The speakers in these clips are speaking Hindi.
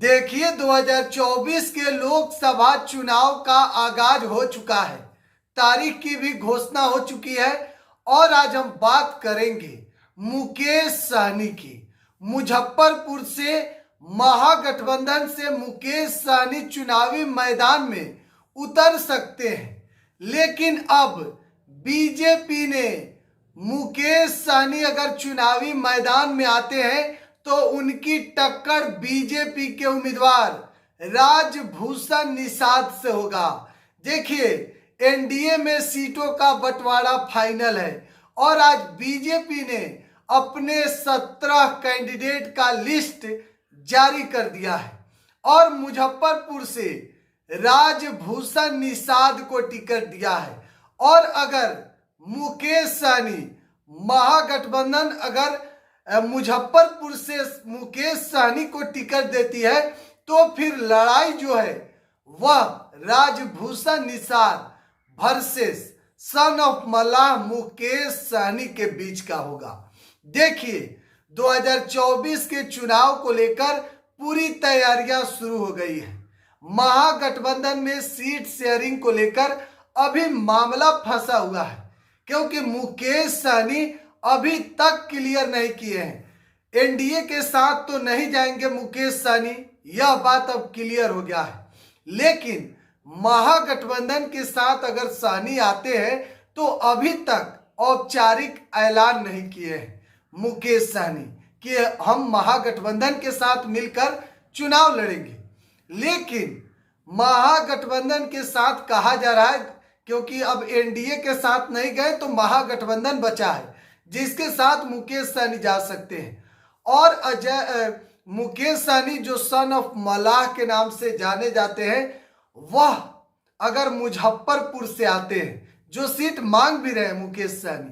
देखिए 2024 के लोकसभा चुनाव का आगाज हो चुका है। तारीख की भी घोषणा हो चुकी है और आज हम बात करेंगे मुकेश सहनी की। मुजफ्फरपुर से महागठबंधन से मुकेश सहनी चुनावी मैदान में उतर सकते हैं, लेकिन अब बीजेपी ने मुकेश सहनी अगर चुनावी मैदान में आते हैं तो उनकी टक्कर बीजेपी के उम्मीदवार राजभूषण निषाद से होगा। देखिए एनडीए में सीटों का बंटवारा फाइनल है और आज बीजेपी ने अपने 17 कैंडिडेट का लिस्ट जारी कर दिया है और मुजफ्फरपुर से राजभूषण निषाद को टिकट दिया है। और अगर मुकेश सहनी महागठबंधन अगर मुजफ्फरपुर से मुकेश सहनी को टिकट देती है तो फिर लड़ाई जो है वह Rajbhushan Nishad versus son of Mallah Mukesh Sahani के बीच का होगा। देखिए 2024 के चुनाव को लेकर पूरी तैयारियां शुरू हो गई है। महागठबंधन में सीट शेयरिंग को लेकर अभी मामला फंसा हुआ है, क्योंकि मुकेश सहनी अभी तक क्लियर नहीं किए हैं। एनडीए के साथ तो नहीं जाएंगे मुकेश सहनी, यह बात अब क्लियर हो गया है, लेकिन महागठबंधन के साथ अगर सहनी आते हैं तो अभी तक औपचारिक ऐलान नहीं किए हैं मुकेश सहनी कि हम महागठबंधन के साथ मिलकर चुनाव लड़ेंगे। लेकिन महागठबंधन के साथ कहा जा रहा है, क्योंकि अब एनडीए के साथ नहीं गए तो महागठबंधन बचा है जिसके साथ मुकेश सहनी जा सकते हैं। और मुकेश सहनी जो सन ऑफ मल्लाह के नाम से जाने जाते हैं, वह अगर मुजफ्फरपुर से आते हैं, जो सीट मांग भी रहे हैं मुकेश सहनी,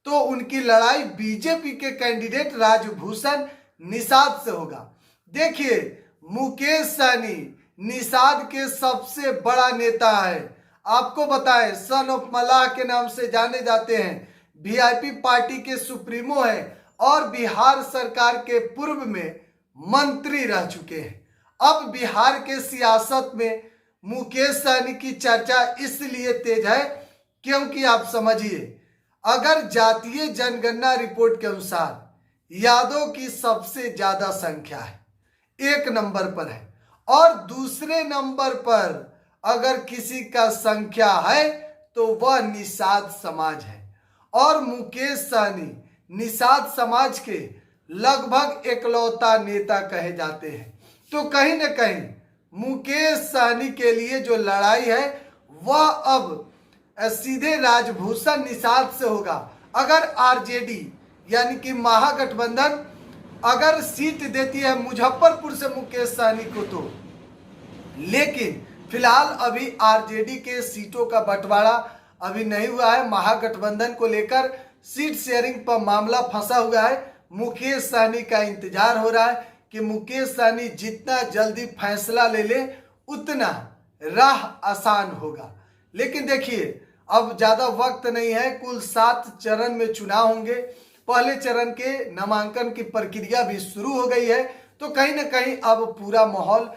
तो उनकी लड़ाई बीजेपी के कैंडिडेट राजभूषण निषाद से होगा। देखिए मुकेश सहनी निषाद के सबसे बड़ा नेता है। आपको बताएं सन ऑफ मल्लाह के नाम से जाने जाते हैं, वीआईपी पार्टी के सुप्रीमो है और बिहार सरकार के पूर्व में मंत्री रह चुके हैं। अब बिहार के सियासत में मुकेश सहनी की चर्चा इसलिए तेज है क्योंकि आप समझिए, अगर जातीय जनगणना रिपोर्ट के अनुसार यादव की सबसे ज्यादा संख्या है, 1 नंबर पर है, और दूसरे नंबर पर अगर किसी का संख्या है तो वह निषाद समाज है। और मुकेश सहनी निषाद समाज के लगभग इकलौता नेता कहे जाते हैं। तो कहीं न कहीं मुकेश सहनी के लिए जो लड़ाई है वह अब सीधे राजभूषण निषाद से होगा। अगर आरजेडी यानी कि महागठबंधन अगर सीट देती है मुजफ्फरपुर से मुकेश सहनी को तो, लेकिन फिलहाल अभी आरजेडी के सीटों का बंटवारा अभी नहीं हुआ है। महागठबंधन को लेकर सीट शेयरिंग पर मामला फंसा हुआ है। मुकेश सहनी का इंतजार हो रहा है कि मुकेश सहनी जितना जल्दी फैसला ले ले उतना राह आसान होगा। लेकिन देखिए अब ज्यादा वक्त नहीं है, कुल 7 चरण में चुनाव होंगे। पहले चरण के नामांकन की प्रक्रिया भी शुरू हो गई है, तो कहीं ना कहीं अब पूरा माहौल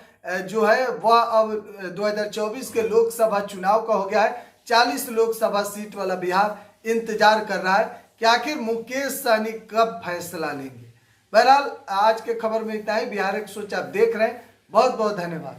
जो है वह अब 2024 के लोकसभा चुनाव का हो गया है। 40 लोकसभा सीट वाला बिहार इंतजार कर रहा है कि आखिर मुकेश सहनी कब फैसला लेंगे। बहरहाल आज के खबर में इतना ही। बिहार 100 आप देख रहे हैं। बहुत बहुत धन्यवाद।